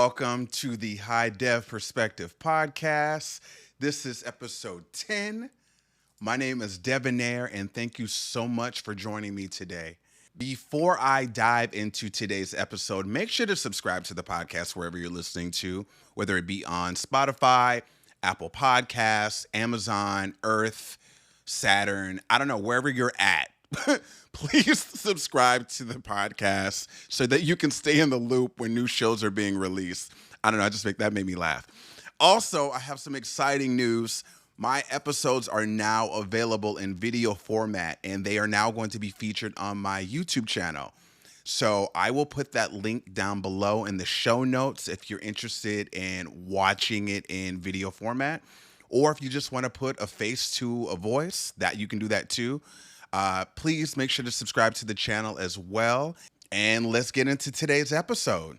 welcome to the High Dev Perspective podcast. This is episode 10. My name is Debonair, and thank you so much for joining me today. Before I dive into today's episode, make sure to subscribe to the podcast wherever you're listening to, whether it be on Spotify, Apple Podcasts, Amazon, Earth, Saturn, I don't know, wherever you're at. Please subscribe to the podcast so that you can stay in the loop when new shows are being released. I don't know, that made me laugh. Also, I have some exciting news. My episodes are now available in video format, and they are now going to be featured on my YouTube channel. So I will put that link down below in the show notes if you're interested in watching it in video format. Or if you just want to put a face to a voice, that you can do that too. Please make sure to subscribe to the channel as well. And let's get into today's episode.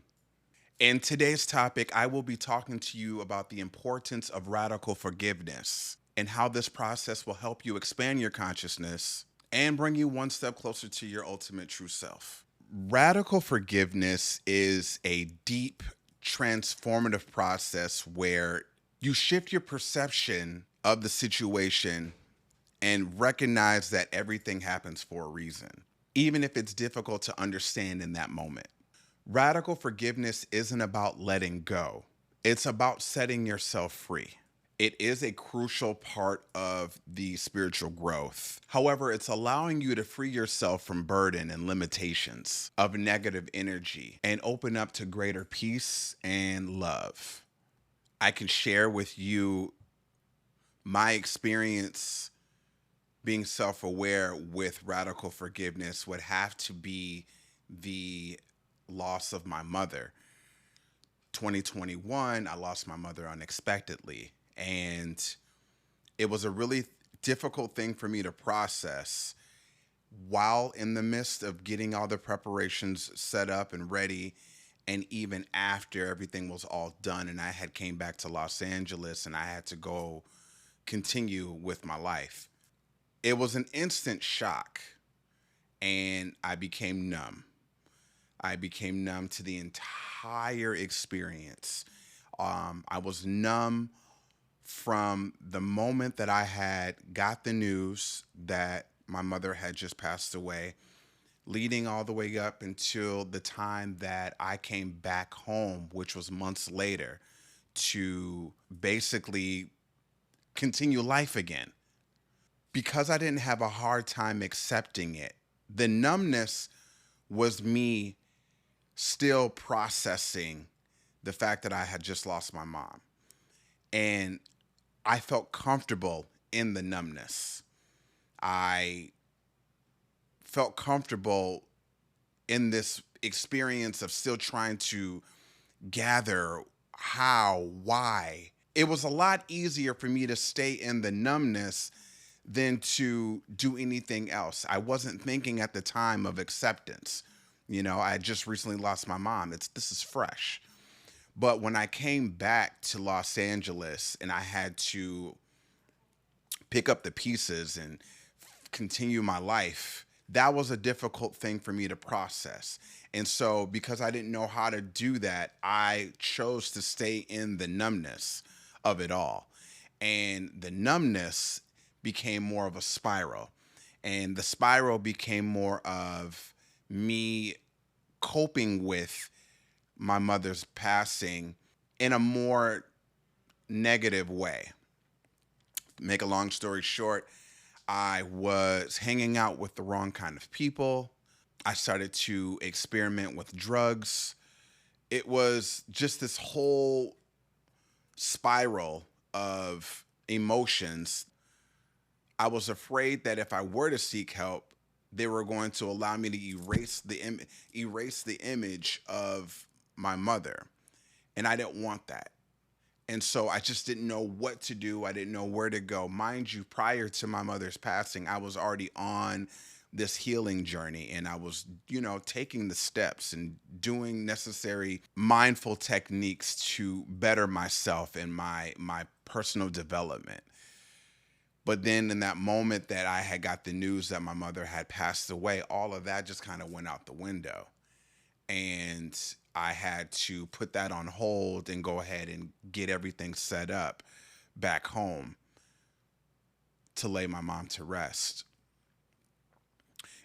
In today's topic, I will be talking to you about the importance of radical forgiveness and how this process will help you expand your consciousness and bring you one step closer to your ultimate true self. Radical forgiveness is a deep, transformative process where you shift your perception of the situation and recognize that everything happens for a reason, even if it's difficult to understand in that moment. Radical forgiveness isn't about letting go. It's about setting yourself free. It is a crucial part of the spiritual growth. However, it's allowing you to free yourself from burden and limitations of negative energy and open up to greater peace and love. I can share with you my experience being self-aware with radical forgiveness would have to be the loss of my mother. 2021, I lost my mother unexpectedly, and it was a really difficult thing for me to process while in the midst of getting all the preparations set up and ready, and even after everything was all done and I had came back to Los Angeles and I had to go continue with my life. It was an instant shock, and I became numb. I became numb to the entire experience. I was numb from the moment that I had got the news that my mother had just passed away, leading all the way up until the time that I came back home, which was months later, to basically continue life again. Because I didn't have a hard time accepting it, the numbness was me still processing the fact that I had just lost my mom. And I felt comfortable in the numbness. I felt comfortable in this experience of still trying to gather how, why. It was a lot easier for me to stay in the numbness than to do anything else. I wasn't thinking at the time of acceptance. You know, I had just recently lost my mom. This is fresh. But when I came back to Los Angeles and I had to pick up the pieces and continue my life, that was a difficult thing for me to process. And so because I didn't know how to do that, I chose to stay in the numbness of it all. And the numbness became more of a spiral. And the spiral became more of me coping with my mother's passing in a more negative way. Make a long story short, I was hanging out with the wrong kind of people. I started to experiment with drugs. It was just this whole spiral of emotions. I was afraid that if I were to seek help, they were going to allow me to erase the image of my mother. And I didn't want that. And so I just didn't know what to do. I didn't know where to go. Mind you, prior to my mother's passing, I was already on this healing journey, and I was, taking the steps and doing necessary mindful techniques to better myself and my personal development. But then in that moment that I had got the news that my mother had passed away, all of that just kind of went out the window. And I had to put that on hold and go ahead and get everything set up back home to lay my mom to rest.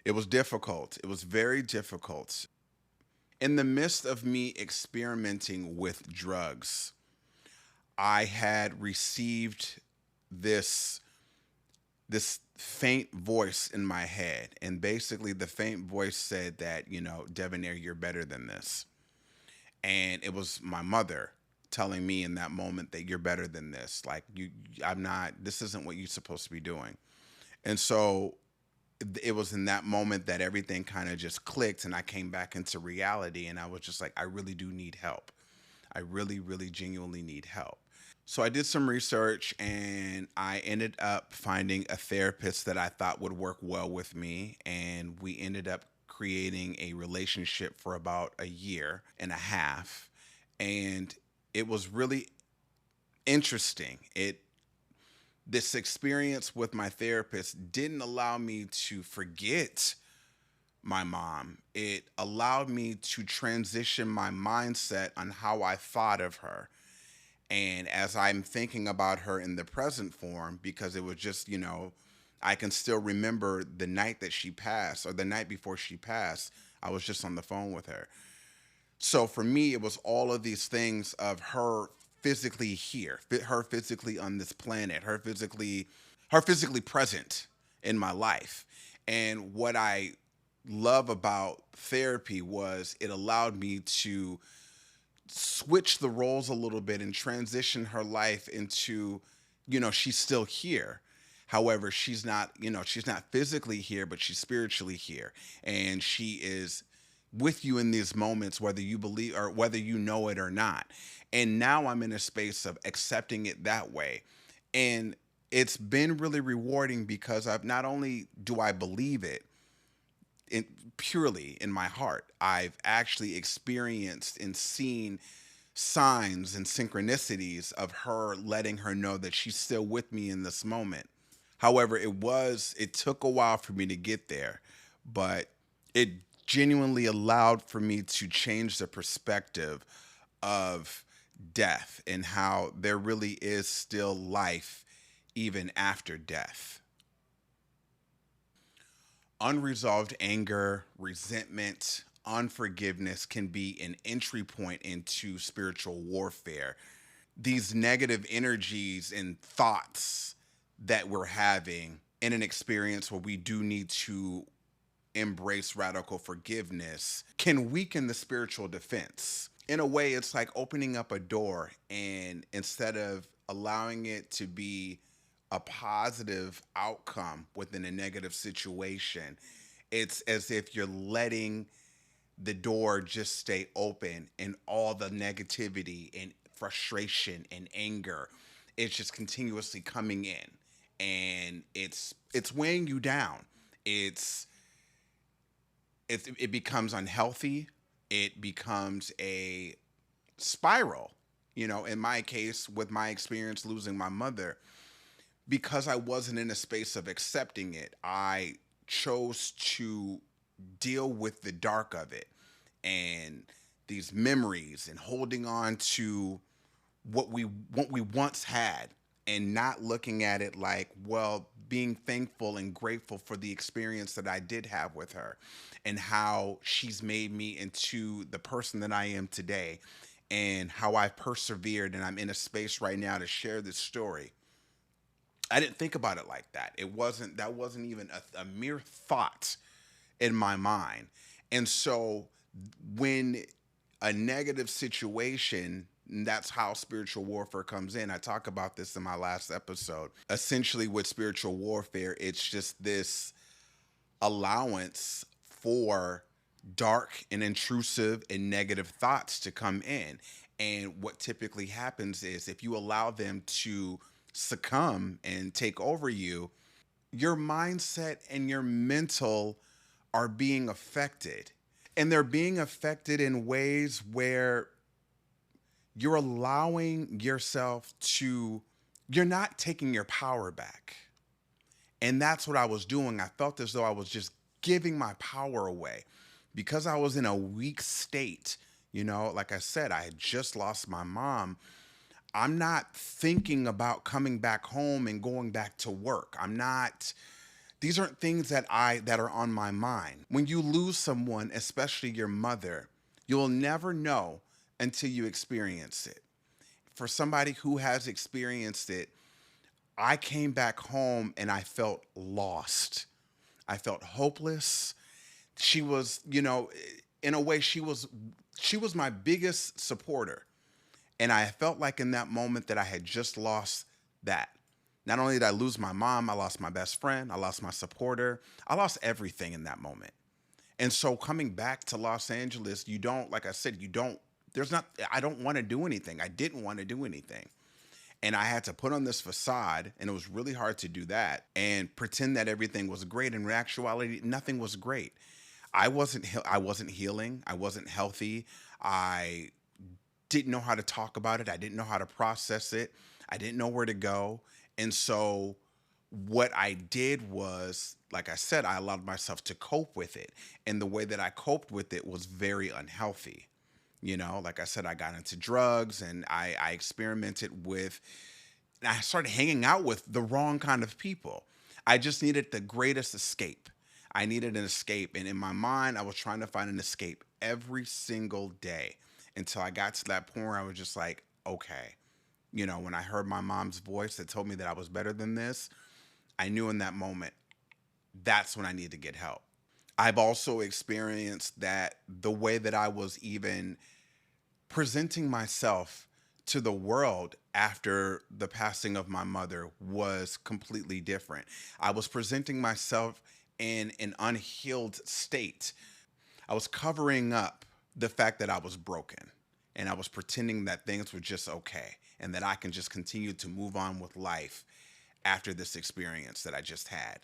It was difficult. It was very difficult. In the midst of me experimenting with drugs, I had received this this faint voice in my head, and basically the faint voice said that, Debonair, you're better than this. And it was my mother telling me in that moment that you're better than this. Like, I'm not, this isn't what you're supposed to be doing. And so it was in that moment that everything kind of just clicked and I came back into reality, and I was just like, I really do need help. I really, really genuinely need help. So I did some research and I ended up finding a therapist that I thought would work well with me. And we ended up creating a relationship for about a year and a half. And it was really interesting. This experience with my therapist didn't allow me to forget my mom. It allowed me to transition my mindset on how I thought of her. And as I'm thinking about her in the present form, because it was just, I can still remember the night that she passed, or the night before she passed, I was just on the phone with her. So for me, it was all of these things of her physically here, her physically on this planet, her physically present in my life. And what I love about therapy was it allowed me to switch the roles a little bit and transition her life into, she's still here. However, she's not physically here, but she's spiritually here. And she is with you in these moments, whether you believe or whether you know it or not. And now I'm in a space of accepting it that way. And it's been really rewarding because I've not only do I believe it, in, purely in my heart, I've actually experienced and seen signs and synchronicities of her letting her know that she's still with me in this moment. However, it took a while for me to get there, but it genuinely allowed for me to change the perspective of death and how there really is still life even after death. Unresolved anger, resentment, unforgiveness can be an entry point into spiritual warfare. These negative energies and thoughts that we're having in an experience where we do need to embrace radical forgiveness can weaken the spiritual defense. In a way, it's like opening up a door, and instead of allowing it to be a positive outcome within a negative situation, it's as if you're letting the door just stay open, and all the negativity and frustration and anger, it's just continuously coming in, and it's weighing you down. It's it becomes unhealthy. It becomes a spiral. In my case, with my experience losing my mother, because I wasn't in a space of accepting it, I chose to deal with the dark of it and these memories and holding on to what we once had, and not looking at it like, well, being thankful and grateful for the experience that I did have with her and how she's made me into the person that I am today, and how I've persevered and I'm in a space right now to share this story. I didn't think about it like that. That wasn't even a mere thought in my mind. And so when a negative situation, that's how spiritual warfare comes in. I talk about this in my last episode. Essentially, with spiritual warfare, it's just this allowance for dark and intrusive and negative thoughts to come in. And what typically happens is if you allow them to succumb and take over you, your mindset and your mental are being affected. And they're being affected in ways where you're allowing yourself to, you're not taking your power back. And that's what I was doing. I felt as though I was just giving my power away because I was in a weak state. Like I said, I had just lost my mom. I'm not thinking about coming back home and going back to work. I'm not These aren't things that are on my mind. When you lose someone, especially your mother, you'll never know until you experience it. For somebody who has experienced it, I came back home and I felt lost. I felt hopeless. She was, in a way she was my biggest supporter. And I felt like in that moment that I had just lost that. Not only did I lose my mom, I lost my best friend, I lost my supporter, I lost everything in that moment. And so coming back to Los Angeles, you don't, like I said, you don't, there's not, I don't want to do anything. I didn't want to do anything. And I had to put on this facade, and it was really hard to do that and pretend that everything was great. In actuality, nothing was great. I wasn't healing. I wasn't healthy. I didn't know how to talk about it. I didn't know how to process it. I didn't know where to go. And so what I did was, like I said, I allowed myself to cope with it. And the way that I coped with it was very unhealthy. Like I said, I got into drugs and I experimented with, and I started hanging out with the wrong kind of people. I just needed the greatest escape. I needed an escape. And in my mind, I was trying to find an escape every single day until I got to that point where I was just like, okay. When I heard my mom's voice that told me that I was better than this, I knew in that moment that's when I need to get help. I've also experienced that the way that I was even presenting myself to the world after the passing of my mother was completely different. I was presenting myself in an unhealed state. I was covering up the fact that I was broken, and I was pretending that things were just okay and that I can just continue to move on with life after this experience that I just had.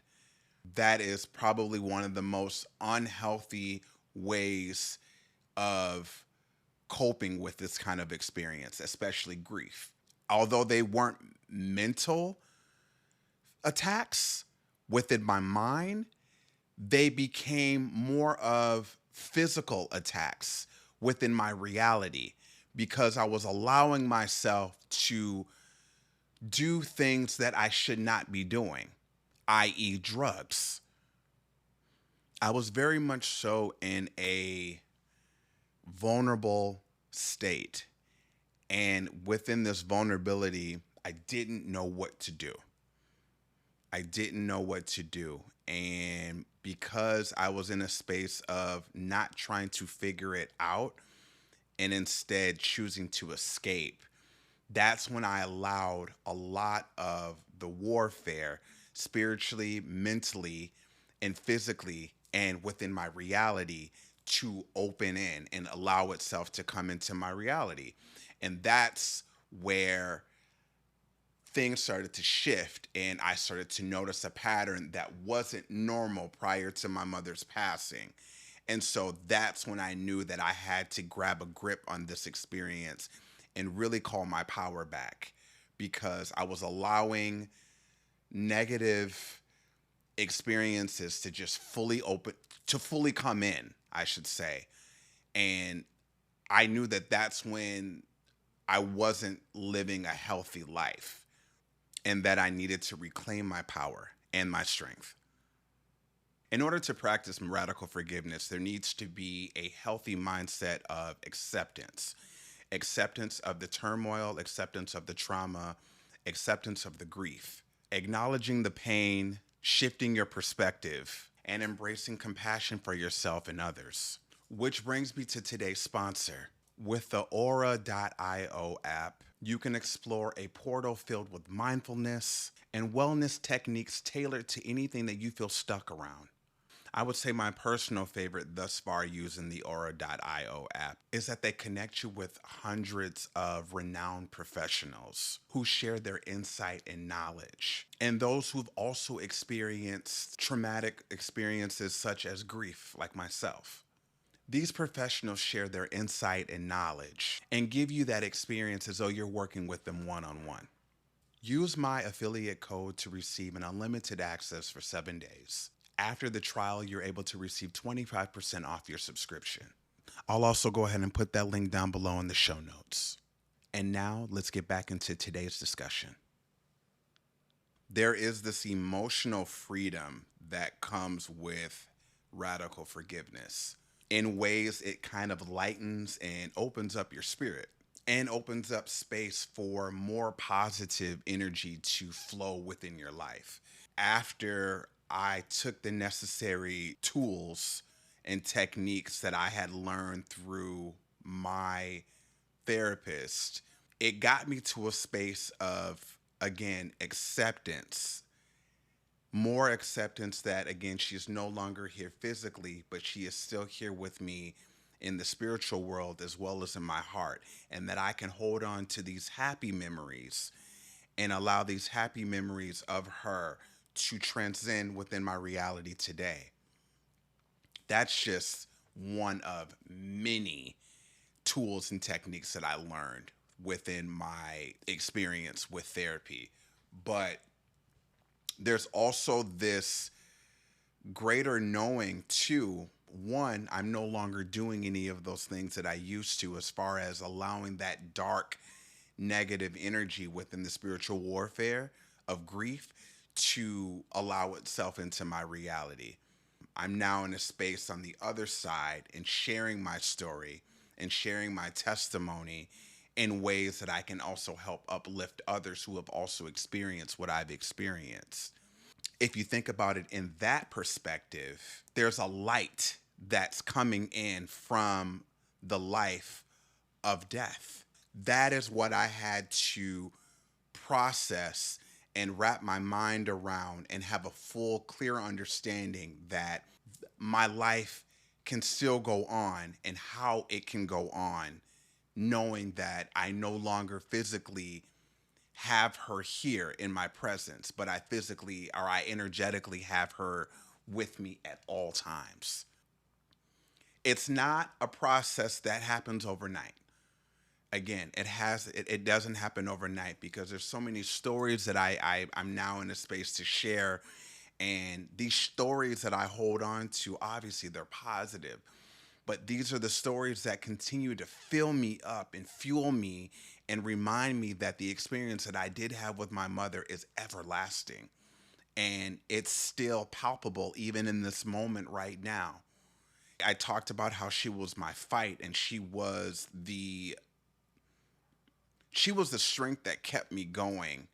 That is probably one of the most unhealthy ways of coping with this kind of experience, especially grief. Although they weren't mental attacks within my mind, they became more of physical attacks within my reality because I was allowing myself to do things that I should not be doing, i.e., drugs. I was very much so in a vulnerable state. And within this vulnerability, I didn't know what to do. I didn't know what to do. And because I was in a space of not trying to figure it out and instead choosing to escape, that's when I allowed a lot of the warfare spiritually, mentally, and physically, and within my reality to open in and allow itself to come into my reality. And that's where things started to shift, and I started to notice a pattern that wasn't normal prior to my mother's passing. And so that's when I knew that I had to grab a grip on this experience and really call my power back, because I was allowing negative experiences to just fully come in, I should say. And I knew that that's when I wasn't living a healthy life and that I needed to reclaim my power and my strength. In order to practice radical forgiveness, there needs to be a healthy mindset of acceptance of the turmoil, acceptance of the trauma, acceptance of the grief, acknowledging the pain, shifting your perspective, and embracing compassion for yourself and others. Which brings me to today's sponsor. With the Aura.io app, you can explore a portal filled with mindfulness and wellness techniques tailored to anything that you feel stuck around. I would say my personal favorite thus far using the Aura.io app is that they connect you with hundreds of renowned professionals who share their insight and knowledge, and those who've also experienced traumatic experiences such as grief, like myself. These professionals share their insight and knowledge and give you that experience as though you're working with them one on one. Use my affiliate code to receive an unlimited access for 7 days. After the trial, you're able to receive 25% off your subscription. I'll also go ahead and put that link down below in the show notes. And now let's get back into today's discussion. There is this emotional freedom that comes with radical forgiveness. In ways, it kind of lightens and opens up your spirit and opens up space for more positive energy to flow within your life. After I took the necessary tools and techniques that I had learned through my therapist, it got me to a space of, again, acceptance. More acceptance that, again, she is no longer here physically, but she is still here with me in the spiritual world as well as in my heart. And that I can hold on to these happy memories and allow these happy memories of her to transcend within my reality today. That's just one of many tools and techniques that I learned within my experience with therapy. But there's also this greater knowing too. One, I'm no longer doing any of those things that I used to, as far as allowing that dark negative energy within the spiritual warfare of grief to allow itself into my reality. I'm now in a space on the other side and sharing my story and sharing my testimony in ways that I can also help uplift others who have also experienced what I've experienced. If you think about it in that perspective, there's a light that's coming in from the life of death. That is what I had to process and wrap my mind around and have a full, clear understanding that my life can still go on and how it can go on, knowing that I no longer physically have her here in my presence, but I physically or I energetically have her with me at all times. It's not a process that happens overnight. Again, it doesn't happen overnight because there's so many stories that I'm now in a space to share. And these stories that I hold on to, obviously they're positive, but these are the stories that continue to fill me up and fuel me and remind me that the experience that I did have with my mother is everlasting. And it's still palpable even in this moment right now. I talked about how she was my fight, and she was the strength that kept me going.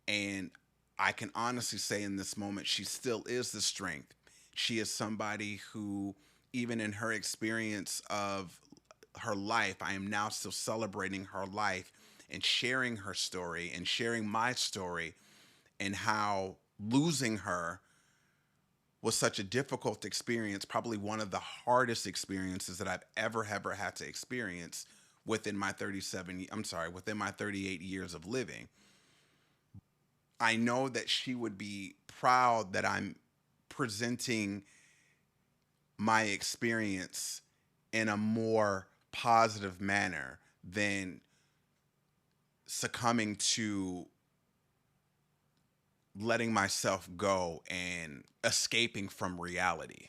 And I can honestly say in this moment, she still is the strength. She is somebody who, even in her experience of her life, I am now still celebrating her life and sharing her story and sharing my story, and how losing her was such a difficult experience, probably one of the hardest experiences that I've ever had to experience within my 38 years of living. I know that she would be proud that I'm presenting my experience in a more positive manner than succumbing to letting myself go and escaping from reality.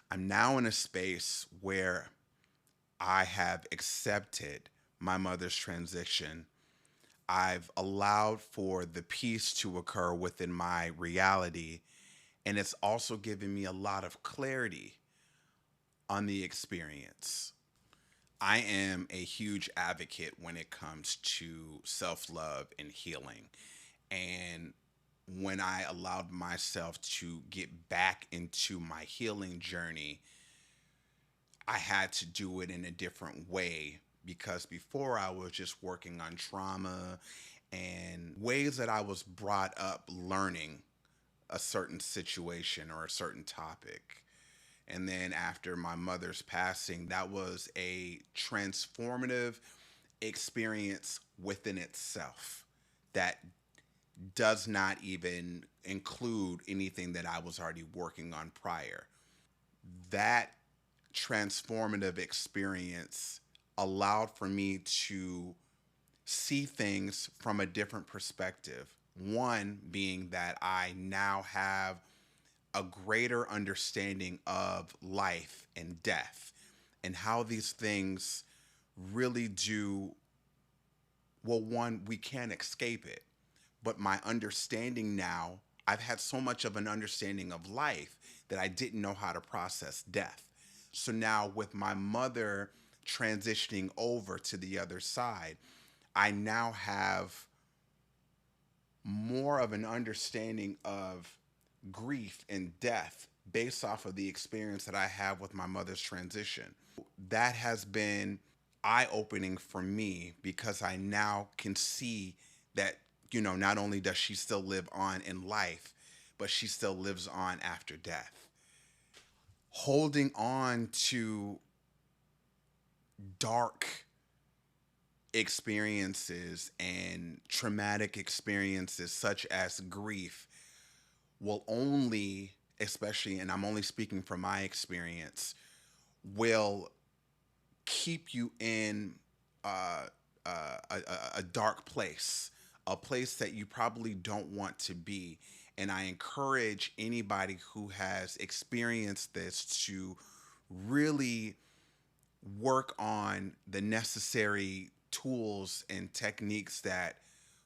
I'm now in a space where I have accepted my mother's transition. I've allowed for the peace to occur within my reality, and it's also given me a lot of clarity on the experience. I am a huge advocate when it comes to self love and healing. And when I allowed myself to get back into my healing journey, I had to do it in a different way, because before I was just working on trauma and ways that I was brought up learning a certain situation or a certain topic. And then after my mother's passing, that was a transformative experience within itself that does not even include anything that I was already working on prior. That transformative experience allowed for me to see things from a different perspective. One being that I now have a greater understanding of life and death, and how these things really do, well, one, we can't escape it. But my understanding now, I've had so much of an understanding of life that I didn't know how to process death. So now, with my mother transitioning over to the other side, I now have more of an understanding of grief and death based off of the experience that I have with my mother's transition. That has been eye opening for me because I now can see that, not only does she still live on in life, but she still lives on after death. Holding on to dark experiences and traumatic experiences such as grief will only, especially, and I'm only speaking from my experience, will keep you in a dark place, a place that you probably don't want to be. And I encourage anybody who has experienced this to really work on the necessary tools and techniques that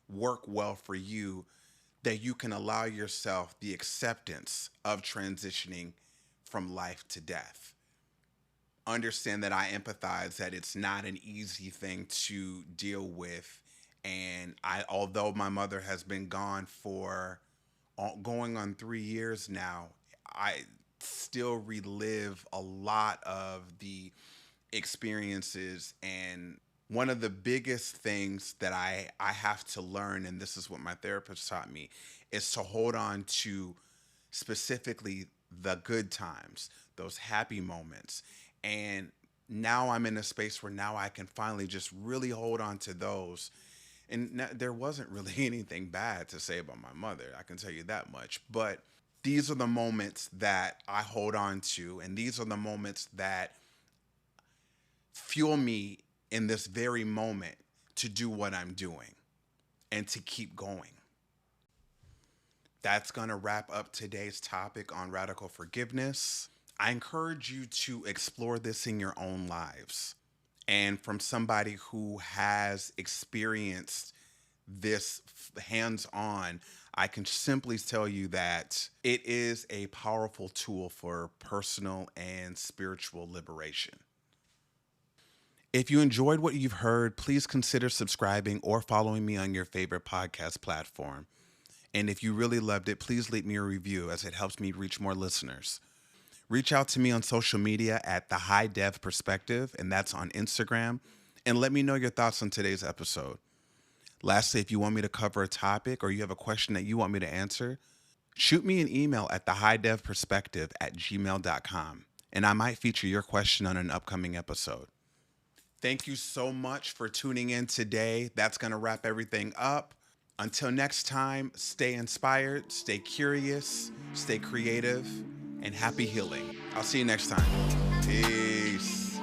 work well for you, that you can allow yourself the acceptance of transitioning from life to death. Understand that I empathize that it's not an easy thing to deal with. And although my mother has been gone for going on 3 years now, I still relive a lot of the experiences. And one of the biggest things that I have to learn, and this is what my therapist taught me, is to hold on to specifically the good times, those happy moments. And now I'm in a space where now I can finally just really hold on to those. And there wasn't really anything bad to say about my mother, I can tell you that much. But these are the moments that I hold on to, and these are the moments that fuel me in this very moment to do what I'm doing and to keep going. That's going to wrap up today's topic on radical forgiveness. I encourage you to explore this in your own lives. And from somebody who has experienced this hands on, I can simply tell you that it is a powerful tool for personal and spiritual liberation. If you enjoyed what you've heard, please consider subscribing or following me on your favorite podcast platform. And if you really loved it, please leave me a review as it helps me reach more listeners. Reach out to me on social media at TheHighDevPerspective, and that's on Instagram, and let me know your thoughts on today's episode. Lastly, if you want me to cover a topic or you have a question that you want me to answer, shoot me an email at TheHighDevPerspective@gmail.com, and I might feature your question on an upcoming episode. Thank you so much for tuning in today. That's going to wrap everything up. Until next time, stay inspired, stay curious, stay creative, and happy healing. I'll see you next time. Peace.